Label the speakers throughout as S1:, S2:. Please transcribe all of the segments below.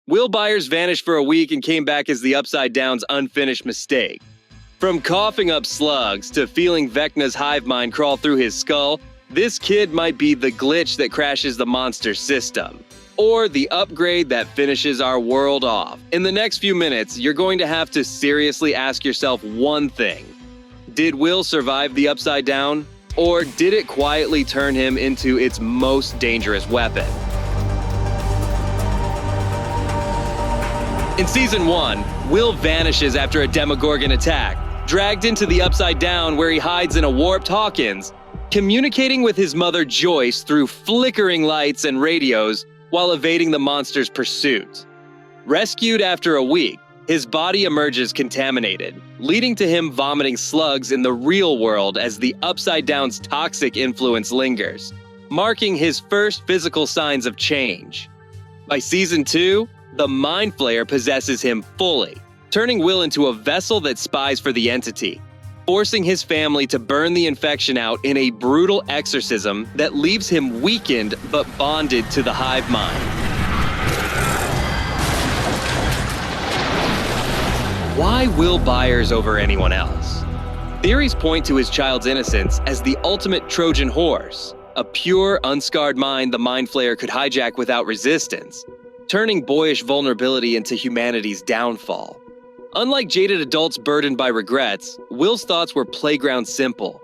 S1: Will Byers vanished for a week and came back as the Upside Down's unfinished mistake. From coughing up slugs to feeling Vecna's hive-mind crawl through his skull, this kid might be the glitch that crashes the monster system, or the upgrade that finishes our world off. In the next few minutes, you're going to have to seriously ask yourself one thing. Did Will survive the Upside Down, or did it quietly turn him into its most dangerous weapon? In Season 1, Will vanishes after a Demogorgon attack, dragged into the Upside Down where he hides in a warped Hawkins, communicating with his mother Joyce through flickering lights and radios while evading the monster's pursuit. Rescued after a week, his body emerges contaminated, leading to him vomiting slugs in the real world as the Upside Down's toxic influence lingers, marking his first physical signs of change. By Season 2, the Mind Flayer possesses him fully, turning Will into a vessel that spies for the entity, forcing his family to burn the infection out in a brutal exorcism that leaves him weakened but bonded to the hive mind. Why Will Byers over anyone else? Theories point to his child's innocence as the ultimate Trojan horse, a pure, unscarred mind the Mind Flayer could hijack without resistance, turning boyish vulnerability into humanity's downfall. Unlike jaded adults burdened by regrets, Will's thoughts were playground simple.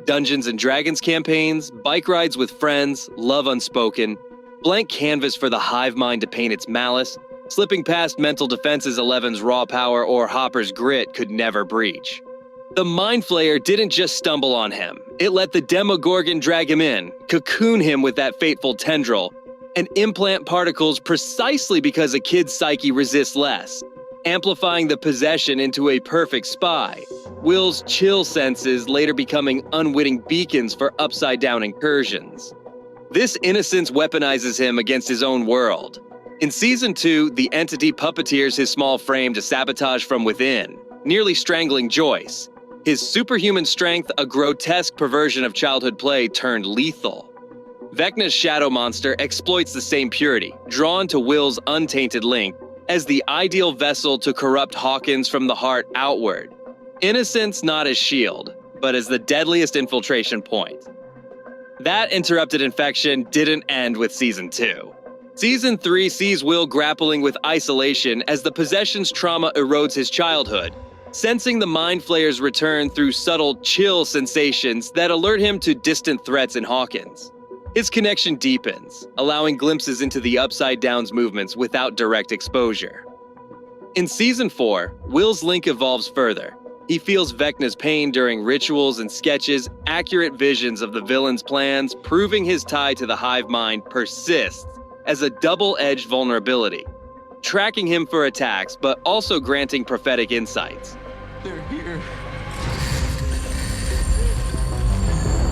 S1: Dungeons and Dragons campaigns, bike rides with friends, love unspoken, blank canvas for the hive mind to paint its malice, slipping past mental defenses Eleven's raw power or Hopper's grit could never breach. The Mind Flayer didn't just stumble on him. It let the Demogorgon drag him in, cocoon him with that fateful tendril, and implant particles precisely because a kid's psyche resists less, amplifying the possession into a perfect spy, Will's chill senses later becoming unwitting beacons for upside-down incursions. This innocence weaponizes him against his own world. In Season 2, the entity puppeteers his small frame to sabotage from within, nearly strangling Joyce. His superhuman strength, a grotesque perversion of childhood play turned lethal. Vecna's shadow monster exploits the same purity, drawn to Will's untainted link, as the ideal vessel to corrupt Hawkins from the heart outward. Innocence not as shield, but as the deadliest infiltration point. That interrupted infection didn't end with Season 2. Season 3 sees Will grappling with isolation as the possession's trauma erodes his childhood, sensing the Mind Flayer's return through subtle chill sensations that alert him to distant threats in Hawkins. His connection deepens, allowing glimpses into the Upside Down's movements without direct exposure. In Season 4, Will's link evolves further. He feels Vecna's pain during rituals and sketches, accurate visions of the villain's plans, proving his tie to the hive mind persists as a double-edged vulnerability, tracking him for attacks but also granting prophetic insights.
S2: They're here.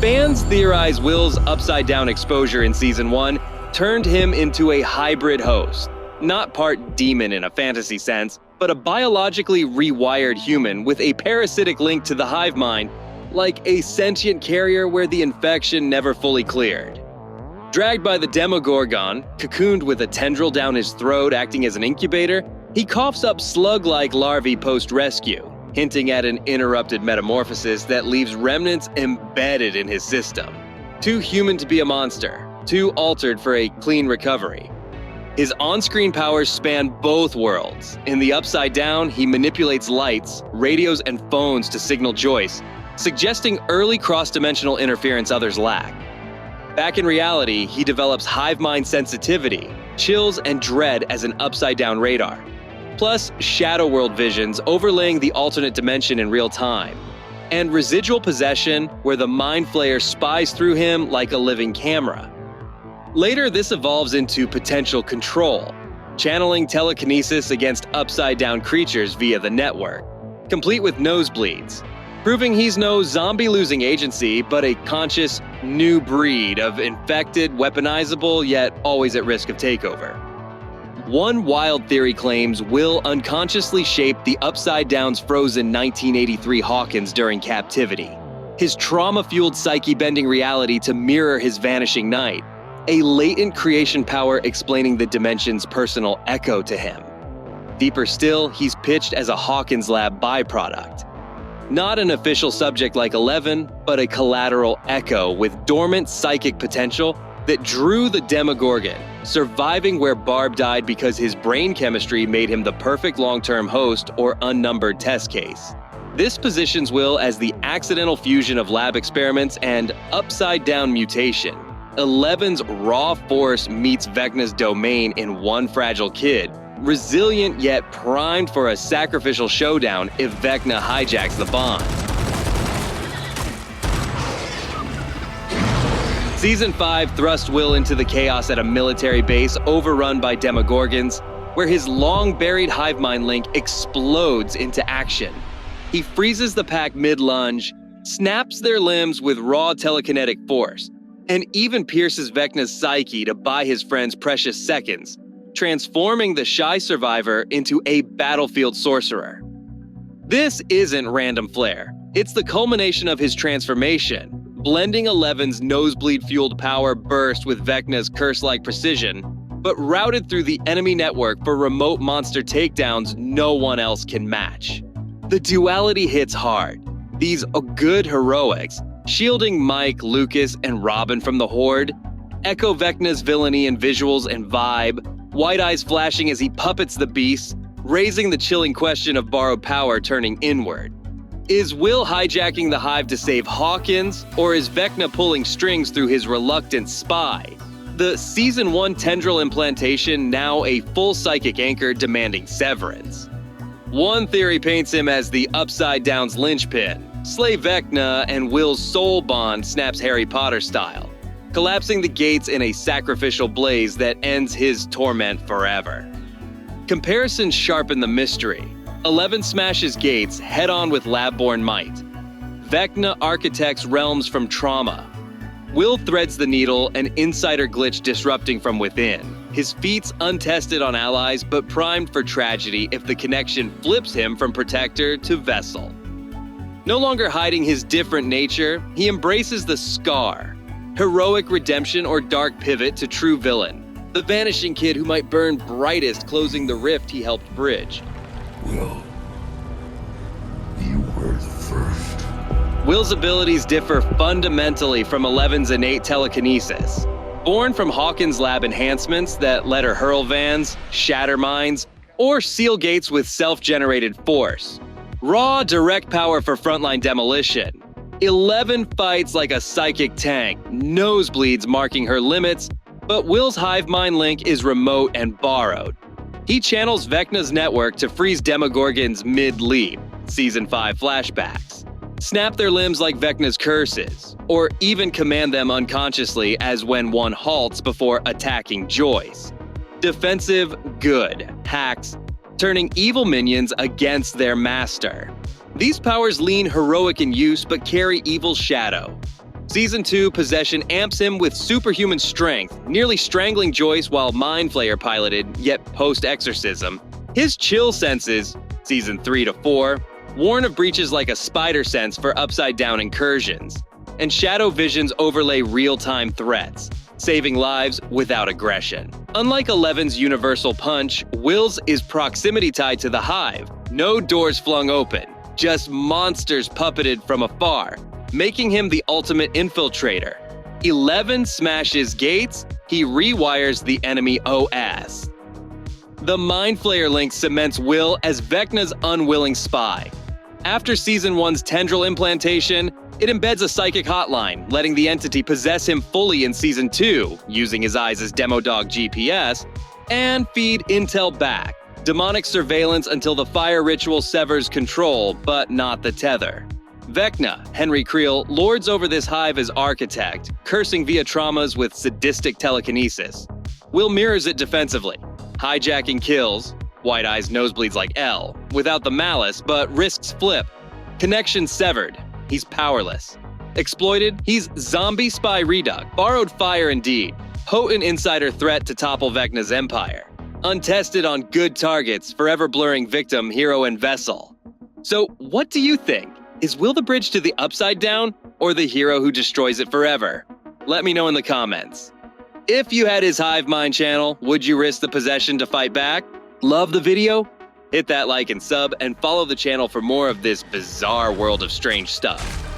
S1: Fans theorize Will's upside-down exposure in Season 1 turned him into a hybrid host, not part demon in a fantasy sense, but a biologically rewired human with a parasitic link to the hive mind, like a sentient carrier where the infection never fully cleared. Dragged by the Demogorgon, cocooned with a tendril down his throat acting as an incubator, he coughs up slug-like larvae post-rescue, hinting at an interrupted metamorphosis that leaves remnants embedded in his system. Too human to be a monster, too altered for a clean recovery. His on-screen powers span both worlds. In the Upside Down, he manipulates lights, radios, and phones to signal Joyce, suggesting early cross-dimensional interference others lack. Back in reality, he develops hive-mind sensitivity, chills, and dread as an upside-down radar. Plus shadow world visions overlaying the alternate dimension in real time, and residual possession where the Mind Flayer spies through him like a living camera. Later, this evolves into potential control, channeling telekinesis against upside-down creatures via the network, complete with nosebleeds, proving he's no zombie losing agency, but a conscious new breed of infected, weaponizable, yet always at risk of takeover. One wild theory claims Will unconsciously shaped the Upside Down's frozen 1983 Hawkins during captivity, his trauma-fueled psyche bending reality to mirror his vanishing night, a latent creation power explaining the dimension's personal echo to him. Deeper still, he's pitched as a Hawkins lab byproduct. Not an official subject like 11, but a collateral echo with dormant psychic potential that drew the Demogorgon, surviving where Barb died because his brain chemistry made him the perfect long-term host or unnumbered test case. This positions Will as the accidental fusion of lab experiments and upside-down mutation. 11's raw force meets Vecna's domain in one fragile kid, resilient yet primed for a sacrificial showdown if Vecna hijacks the bond. Season 5 thrust Will into the chaos at a military base overrun by Demogorgons, where his long-buried hive-mind link explodes into action. He freezes the pack mid-lunge, snaps their limbs with raw telekinetic force, and even pierces Vecna's psyche to buy his friends precious seconds, transforming the shy survivor into a battlefield sorcerer. This isn't random flair. It's the culmination of his transformation, blending 11's nosebleed-fueled power burst with Vecna's curse-like precision, but routed through the enemy network for remote monster takedowns no one else can match. The duality hits hard. These good heroics, shielding Mike, Lucas, and Robin from the Horde, echo Vecna's villainy in visuals and vibe, White Eyes flashing as he puppets the beast, raising the chilling question of borrowed power turning inward. Is Will hijacking the hive to save Hawkins, or is Vecna pulling strings through his reluctant spy? The Season 1 tendril implantation now a full psychic anchor demanding severance. One theory paints him as the Upside Down's linchpin. Slay Vecna and Will's soul bond snaps Harry Potter style, collapsing the gates in a sacrificial blaze that ends his torment forever. Comparisons sharpen the mystery. 11 smashes gates head-on with lab-born might. Vecna architects realms from trauma. Will threads the needle, an insider glitch disrupting from within. His feats untested on allies, but primed for tragedy if the connection flips him from protector to vessel. No longer hiding his different nature, he embraces the scar. Heroic redemption or dark pivot to true villain. The vanishing kid who might burn brightest closing the rift he helped bridge.
S2: Will, you were the first.
S1: Will's abilities differ fundamentally from 11's innate telekinesis. Born from Hawkins' lab enhancements that let her hurl vans, shatter minds, or seal gates with self-generated force. Raw, direct power for frontline demolition. 11 fights like a psychic tank, nosebleeds marking her limits, but Will's hive-mind link is remote and borrowed. He channels Vecna's network to freeze Demogorgons mid-leap, Season 5 flashbacks, snap their limbs like Vecna's curses, or even command them unconsciously as when one halts before attacking Joyce. Defensive, good, hacks, turning evil minions against their master. These powers lean heroic in use but carry evil's shadow. Season 2 Possession amps him with superhuman strength, nearly strangling Joyce while Mind Flayer piloted, yet post-exorcism. His chill senses, Season 3 to 4, warn of breaches like a spider sense for upside-down incursions. And Shadow Visions overlay real-time threats, saving lives without aggression. Unlike 11's universal punch, Will's is proximity tied to the hive. No doors flung open, just monsters puppeted from afar, making him the ultimate infiltrator. 11 smashes gates, he rewires the enemy OS. The Mind Flayer link cements Will as Vecna's unwilling spy. After Season 1's tendril implantation, it embeds a psychic hotline, letting the entity possess him fully in Season 2, using his eyes as Demodog GPS, and feed intel back, demonic surveillance until the fire ritual severs control, but not the tether. Vecna, Henry Creel, lords over this hive as architect, cursing via traumas with sadistic telekinesis. Will mirrors it defensively, hijacking kills, White Eyes nosebleeds like L, without the malice, but risks flip. Connection severed, he's powerless. Exploited, he's zombie spy reduct, borrowed fire indeed, potent insider threat to topple Vecna's empire. Untested on good targets, forever blurring victim, hero, and vessel. So what do you think? Is Will the bridge to the Upside Down, or the hero who destroys it forever? Let me know in the comments. If you had his hive mind channel, would you risk the possession to fight back? Love the video? Hit that like and sub, and follow the channel for more of this bizarre world of strange stuff.